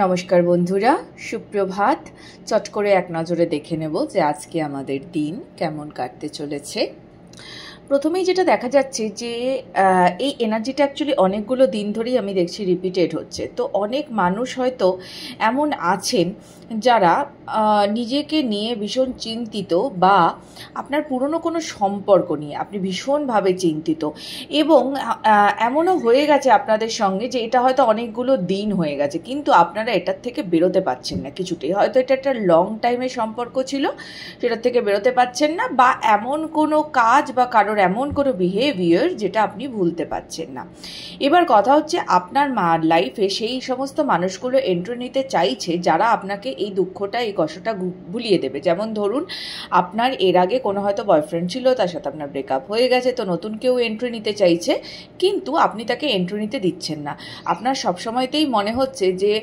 নমস্কার বন্ধুরা, সুপ্রভাত। চট করে এক নজরে দেখে নেব যে আজকে আমাদের দিন কেমন কাটতে চলেছে। প্রথমেই যেটা দেখা যাচ্ছে যে এই এনার্জিটা অ্যাকচুয়ালি অনেকগুলো দিন ধরেই আমি দেখছি রিপিটেড হচ্ছে। তো অনেক মানুষ হয়তো এমন আছেন যারা নিজেকে নিয়ে ভীষণ চিন্তিত, বা আপনার পুরনো কোনো সম্পর্ক নিয়ে আপনি ভীষণভাবে চিন্তিত, এবং এমনও হয়ে গেছে আপনাদের সঙ্গে যে এটা হয়তো অনেকগুলো দিন হয়ে গেছে, কিন্তু আপনারা এটার থেকে বেরোতে পারছেন না কিছুতেই। হয়তো এটা একটা লং টাইমের সম্পর্ক ছিল, সেটার থেকে বেরোতে পারছেন না, বা এমন কোনো কাজ বা কারোর এমন কোনো বিহেভিয়ার যেটা আপনি ভুলতে পারছেন না। এবার কথা হচ্ছে, আপনার লাইফে সেই সমস্ত মানুষগুলো এন্ট্রি নিতে চাইছে যারা আপনাকে এই দুঃখটা, এই কষ্টটা ভুলিয়ে দেবে। যেমন ধরুন, আপনার এর আগে কোনো হয়তো বয়ফ্রেন্ড ছিল, তার সাথে আপনার ব্রেকআপ হয়ে গেছে, তো নতুন কেউ এন্ট্রি নিতে চাইছে, কিন্তু আপনি তাকে এন্ট্রি নিতে দিচ্ছেন না। আপনার সবসময়তেই মনে হচ্ছে যে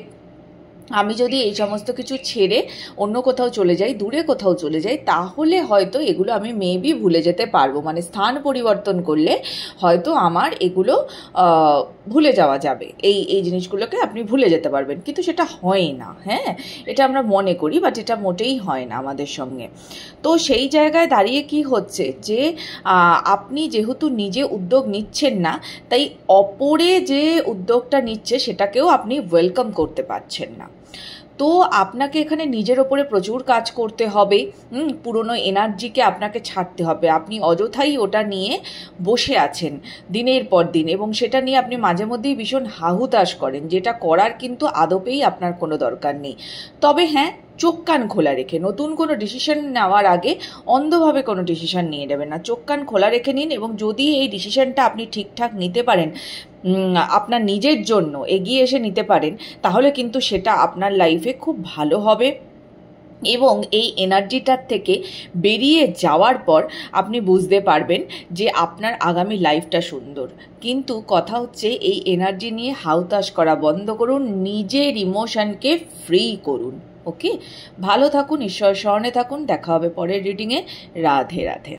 আমি যদি এই সমস্ত কিছু ছেড়ে অন্য কোথাও চলে যাই, দূরে কোথাও চলে যাই, তাহলে হয়তো এগুলো আমি মেবি ভুলে যেতে পারবো। মানে স্থান পরিবর্তন করলে হয়তো আমার এগুলো ভুলে যাওয়া যাবে, এই জিনিসগুলোকে আপনি ভুলে যেতে পারবেন, কিন্তু সেটা হয় না। হ্যাঁ, এটা আমরা মনে করি, বাট এটা মোটেই হয় না আমাদের সঙ্গে। তো সেই জায়গায় দাঁড়িয়ে কি হচ্ছে যে আপনি যেহেতু নিজে উদ্যোগ নিচ্ছেন না, তাই অপরে যে উদ্যোগটা নিচ্ছে সেটাকেও আপনি ওয়েলকাম করতে পারছেন না। তো আপনাকে এখানে নিজের ওপরে প্রচুর কাজ করতে হবে। পুরনো এনার্জিকে আপনাকে ছাড়তে হবে। আপনি অযথাই ওটা নিয়ে বসে আছেন দিনের পর দিন, এবং সেটা নিয়ে আপনি মাঝে মধ্যেই ভীষণ হাহুতাশ করেন, যেটা করার কিন্তু আদপেই আপনার কোনো দরকার নেই। তবে হ্যাঁ, চোখ কান খোলা রেখে নতুন কোনো ডিসিশন নেওয়ার আগে অন্ধভাবে কোনো ডিসিশন নিয়ে নেবেন না। চোখ কান খোলা রেখে নিন, এবং যদি এই ডিসিশনটা আপনি ঠিকঠাক নিতে পারেন, আপনার নিজের জন্য এগিয়ে এসে নিতে পারেন, তাহলে কিন্তু সেটা আপনার লাইফে খুব ভালো হবে। এবং এই এনার্জিটার থেকে বেরিয়ে যাওয়ার পর আপনি বুঝতে পারবেন যে আপনার আগামী লাইফটা সুন্দর। কিন্তু কথা হচ্ছে, এই এনার্জি নিয়ে হাউতাশ করা বন্ধ করুন, নিজের ইমোশনকে ফ্রি করুন। ওকে, ভালো থাকুন, ঈশ্বর স্মরণে থাকুন। দেখা হবে পরের রিডিংয়ে। রাধে রাধে।